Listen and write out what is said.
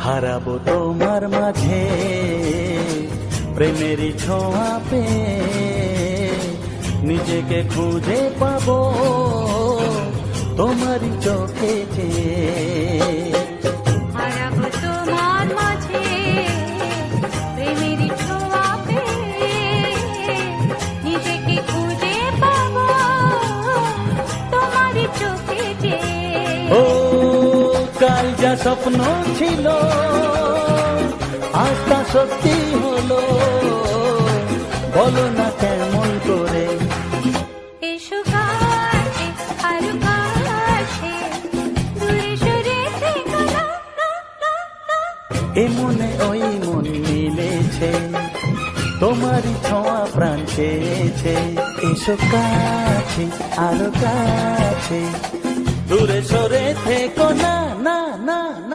হারাবো তোমার মাঝে প্রেমেরই ছোঁয়া পেয়ে, নিজেকে খুঁজে পাবো তোমারই চোখে হারাবো তোমার মাঝে প্রেমেরই ছোঁয়া পেয়ে, নিজেকে খুঁজে পাবো তোমারই চোখে ও কাল যা স্বপ্ন ছিল আজ তা সত্যি হলো, বলো না কেমন করে। এসো কাছে আরো কাছে, দূরে সরে থেকো না, না, না, না। এ মনে ওই মন মিলেছে, তোমারই ছোঁয়া প্রাণ চেয়েছে। এসো কাছে আরো কাছে, দূরে সরে থেকো না, না, না।